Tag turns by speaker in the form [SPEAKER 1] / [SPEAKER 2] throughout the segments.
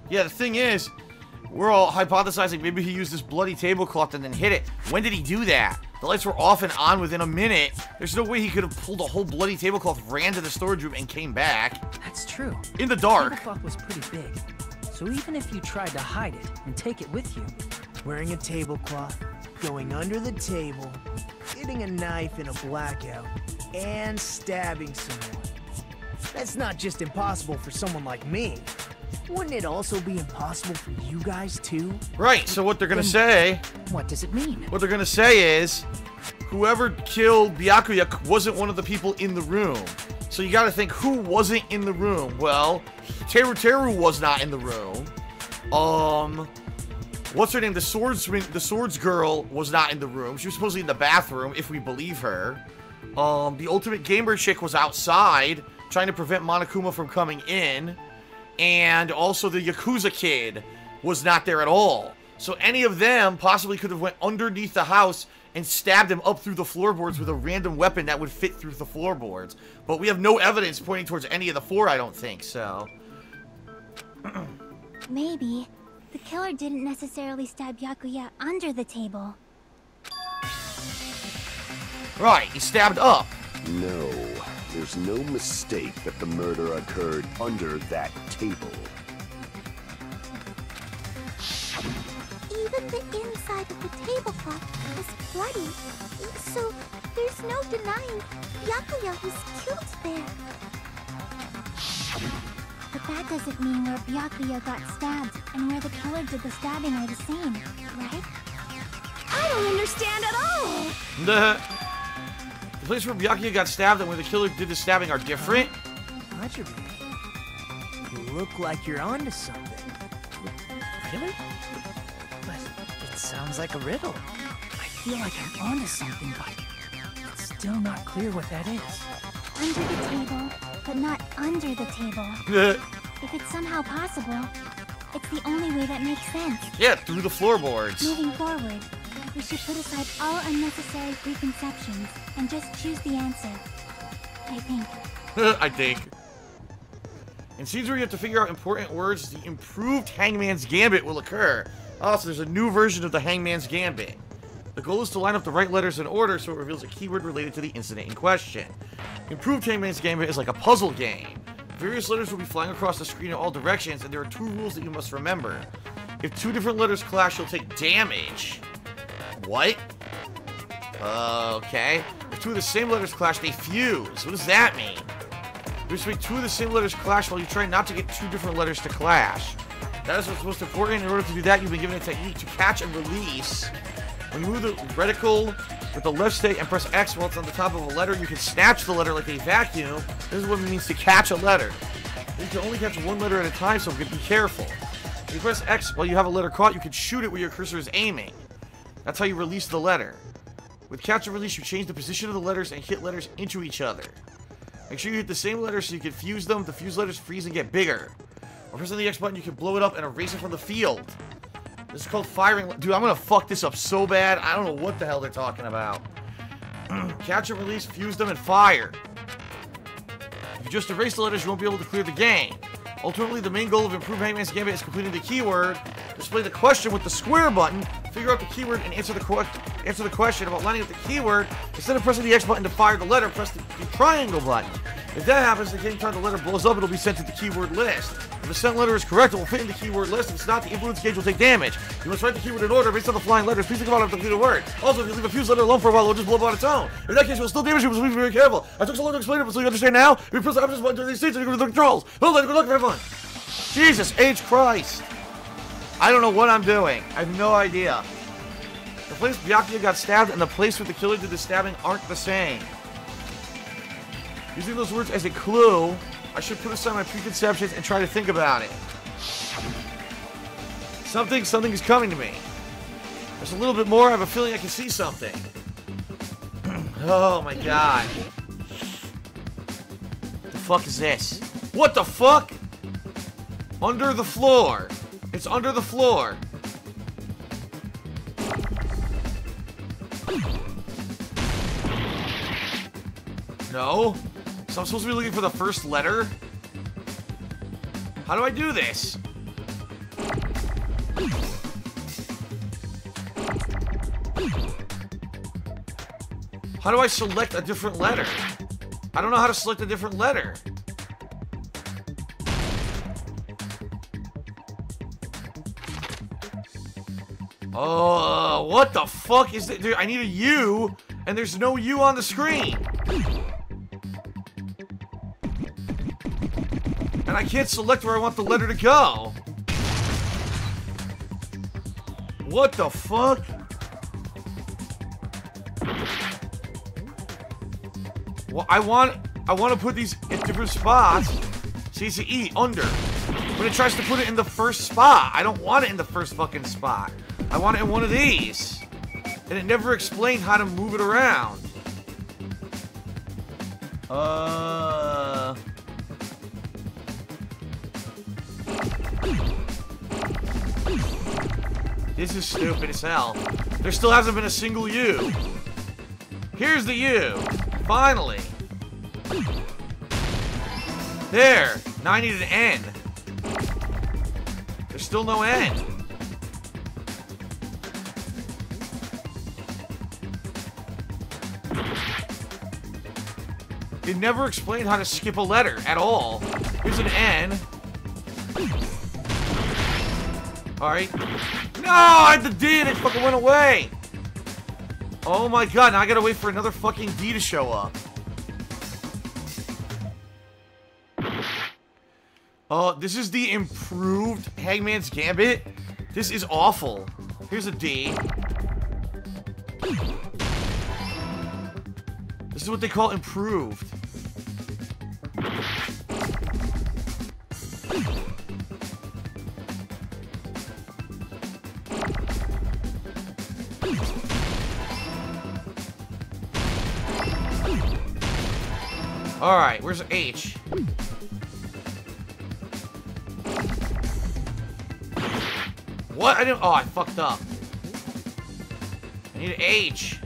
[SPEAKER 1] Yeah, the thing is, we're all hypothesizing maybe he used this bloody tablecloth and then hit it. When did he do that? The lights were off and on within a minute. There's no way he could have pulled a whole bloody tablecloth, ran to the storage room, and came back.
[SPEAKER 2] That's true.
[SPEAKER 1] In the dark.
[SPEAKER 2] The tablecloth was pretty big. So even if you tried to hide it and take it with you,
[SPEAKER 3] wearing a tablecloth, going under the table, getting a knife in a blackout, and stabbing someone. That's not just impossible for someone like me. Wouldn't it also be impossible for you guys too?
[SPEAKER 1] Right, so what they're gonna say...
[SPEAKER 2] What does it mean?
[SPEAKER 1] What they're gonna say is, whoever killed Byakuya wasn't one of the people in the room. So you gotta think, who wasn't in the room? Well, Teru was not in the room. What's her name? The swords girl was not in the room. She was supposedly in the bathroom, if we believe her. The ultimate gamer chick was outside, trying to prevent Monokuma from coming in. And also the Yakuza kid was not there at all. So any of them possibly could have went underneath the house and stabbed him up through the floorboards with a random weapon that would fit through the floorboards. But we have no evidence pointing towards any of the four, I don't think, so...
[SPEAKER 4] Maybe. The killer didn't necessarily stab Byakuya under the table.
[SPEAKER 1] Right, he stabbed up.
[SPEAKER 5] No, there's no mistake that the murder occurred under that table.
[SPEAKER 4] Even the inside of the tablecloth was bloody, so there's no denying Byakuya was killed there. But that doesn't mean where Byakuya got stabbed and where the killer did the stabbing are the same, right? I don't understand at all!
[SPEAKER 1] The place where Byakuya got stabbed and where the killer did the stabbing are different?
[SPEAKER 3] You look like you're onto something.
[SPEAKER 2] Really? But it sounds like a riddle. I feel like I'm onto something, but it's still not clear what that is.
[SPEAKER 4] Under the table, but not under the table. If it's somehow possible, it's the only way that makes sense.
[SPEAKER 1] Yeah, through the floorboards.
[SPEAKER 4] Moving forward, we should put aside all unnecessary preconceptions and just choose the answer. I think.
[SPEAKER 1] I think. In scenes where you have to figure out important words, the improved Hangman's Gambit will occur. Oh, so there's a new version of the Hangman's Gambit. The goal is to line up the right letters in order so it reveals a keyword related to the incident in question. Improved Hangman's Gambit is like a puzzle game. Various letters will be flying across the screen in all directions, and there are 2 rules that you must remember. If 2 different letters clash, you'll take damage. What? Okay. If 2 of the same letters clash, they fuse. What does that mean? You must make 2 of the same letters clash while you try not to get 2 different letters to clash. That is what's most important. In order to do that, you've been given a technique to catch and release. When you move the reticle with the left stick and press X while it's on the top of a letter, you can snatch the letter like a vacuum. This is what it means to catch a letter. You can only catch 1 letter at a time, so be careful. When you press X while you have a letter caught, you can shoot it where your cursor is aiming. That's how you release the letter. With catch and release, you change the position of the letters and hit letters into each other. Make sure you hit the same letters so you can fuse them. The fused letters freeze and get bigger. While pressing the X button, you can blow it up and erase it from the field. This is called firing. Dude, I'm gonna fuck this up so bad. I don't know what the hell they're talking about. Catch and release, fuse them, and fire. If you just erase the letters, you won't be able to clear the game. Ultimately, the main goal of Improved Hangman's Gambit is completing the keyword, display the question with the square button, figure out the keyword, and answer the question about lining up the keyword. Instead of pressing the X button to fire the letter, press the triangle button. If that happens, the game time the letter blows up, it'll be sent to the keyword list. If the sent letter is correct, it will fit in the keyword list. If it's not, the influence gauge will take damage. You must write the keyword in order based on the flying letters. Please think about it to complete a word. Also, if you leave a fused letter alone for a while, it'll just blow up on its own. In that case, it will still damage you, but please be very careful. I took so long to explain it, but so you understand now. If you press the options button during these seats, and you go to the controls. Well, then, good luck, everyone. Jesus H. Christ. I don't know what I'm doing. I have no idea. The place Byakuya got stabbed and the place where the killer did the stabbing aren't the same. Using those words as a clue, I should put aside my preconceptions and try to think about it. Something is coming to me. There's a little bit more. I have a feeling I can see something. Oh my god. What the fuck is this? What the fuck? Under the floor. It's under the floor. No. So I'm supposed to be looking for the first letter? How do I do this? How do I select a different letter? I don't know how to select a different letter. Oh, what the fuck is that? Dude, I need a U, and there's no U on the screen. And I can't select where I want the letter to go. What the fuck? Well, I want to put these in different spots. See, it's an E, under. But it tries to put it in the first spot. I don't want it in the first fucking spot. I want it in one of these. And it never explained how to move it around. This is stupid as hell. There still hasn't been a single U. Here's the U. Finally. There. Now I need an N. There's still no N. It never explained how to skip a letter at all. Here's an N. Alright. No! I had the D and it fucking went away! Oh my god, now I gotta wait for another fucking D to show up. Oh, this is the improved Hangman's Gambit? This is awful. Here's a D. This is what they call improved. Alright, where's H? What? I didn't. Oh, I fucked up. I need an H.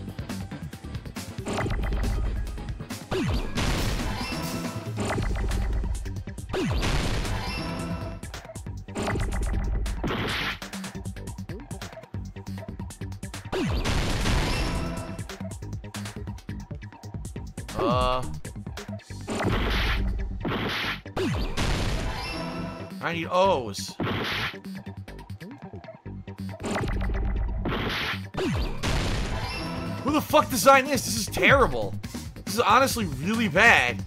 [SPEAKER 1] I need O's. Who the fuck designed this? This is terrible. This is honestly really bad.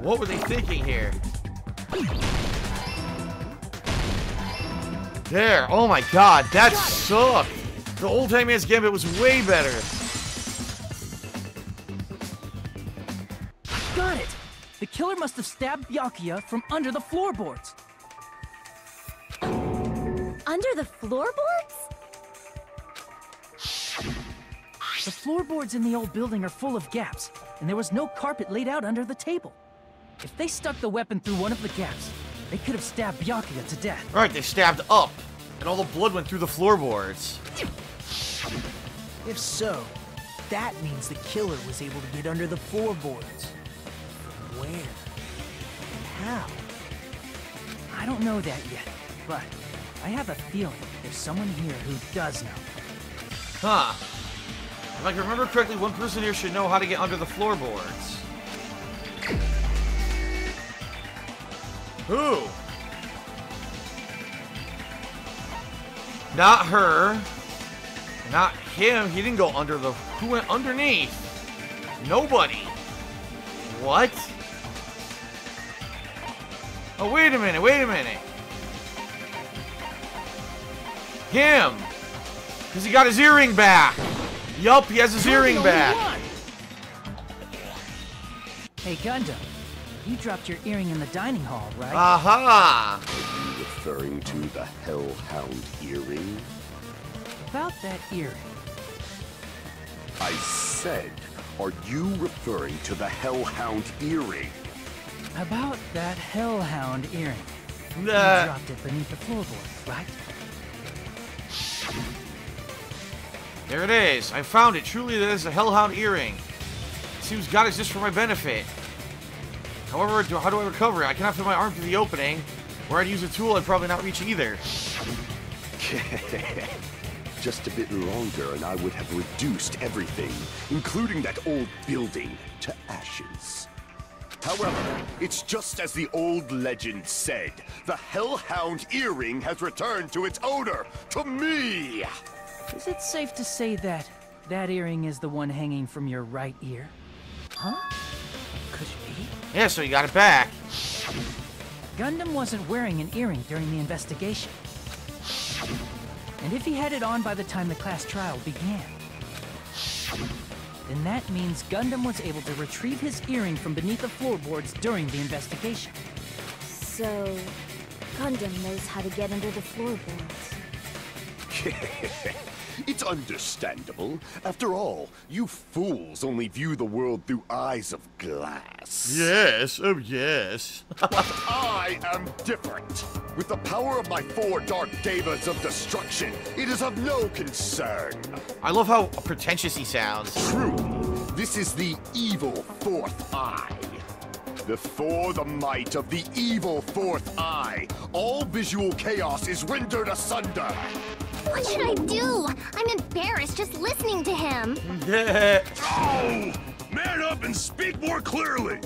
[SPEAKER 1] What were they thinking here? There. Oh my god, that sucked. The old Hangman's Gambit was way better.
[SPEAKER 2] Got it! The killer must have stabbed Byakuya from under the floorboards.
[SPEAKER 4] Under the floorboards?
[SPEAKER 2] The floorboards in the old building are full of gaps, and there was no carpet laid out under the table. If they stuck the weapon through one of the gaps, they could have stabbed Byakuya to death.
[SPEAKER 1] Alright, they stabbed up, and all the blood went through the floorboards.
[SPEAKER 3] If so, that means the killer was able to get under the floorboards. Where? And how?
[SPEAKER 2] I don't know that yet, but I have a feeling there's someone here who does know.
[SPEAKER 1] Huh. If I can remember correctly, one person here should know how to get under the floorboards. Who? Not her. Not him. He didn't go under the... Who went underneath? Nobody. What? Oh, wait a minute. Wait a minute. Him. Because he got his earring back. Yup, he has his earring back.
[SPEAKER 2] Hey, Gundam. You dropped your earring in the dining hall, right?
[SPEAKER 1] Aha!
[SPEAKER 5] Are you referring to the Hellhound earring?
[SPEAKER 2] About that earring.
[SPEAKER 5] I said, are you referring to the Hellhound earring?
[SPEAKER 2] About that Hellhound earring. You
[SPEAKER 1] Nah.
[SPEAKER 2] dropped it beneath the floorboard, right?
[SPEAKER 1] There it is. I found it. Truly, that is a Hellhound earring. It seems God is just for my benefit. However, how do I recover it? I cannot fit my arm through the opening. Where I'd use a tool, I'd probably not reach either.
[SPEAKER 5] Just a bit longer and I would have reduced everything, including that old building, to ashes. However, it's just as the old legend said. The Hellhound earring has returned to its owner, to me!
[SPEAKER 2] Is it safe to say that that earring is the one hanging from your right ear? Huh? Could it be?
[SPEAKER 1] Yeah, so you got it back.
[SPEAKER 2] Gundam wasn't wearing an earring during the investigation. And if he had it on by the time the class trial began, then that means Gundam was able to retrieve his earring from beneath the floorboards during the investigation.
[SPEAKER 4] So, Gundam knows how to get under the floorboards.
[SPEAKER 5] It's understandable. After all, you fools only view the world through eyes of glass.
[SPEAKER 1] Yes, oh yes.
[SPEAKER 5] But I am different. With the power of my 4 Dark Devas of destruction, it is of no concern.
[SPEAKER 1] I love how pretentious he sounds.
[SPEAKER 5] Truly, this is the evil 4th eye. Before the might of the evil 4th eye, all visual chaos is rendered asunder.
[SPEAKER 4] What should I do? I'm embarrassed just listening to him.
[SPEAKER 1] Yeah.
[SPEAKER 5] Oh! Man up and speak more clearly!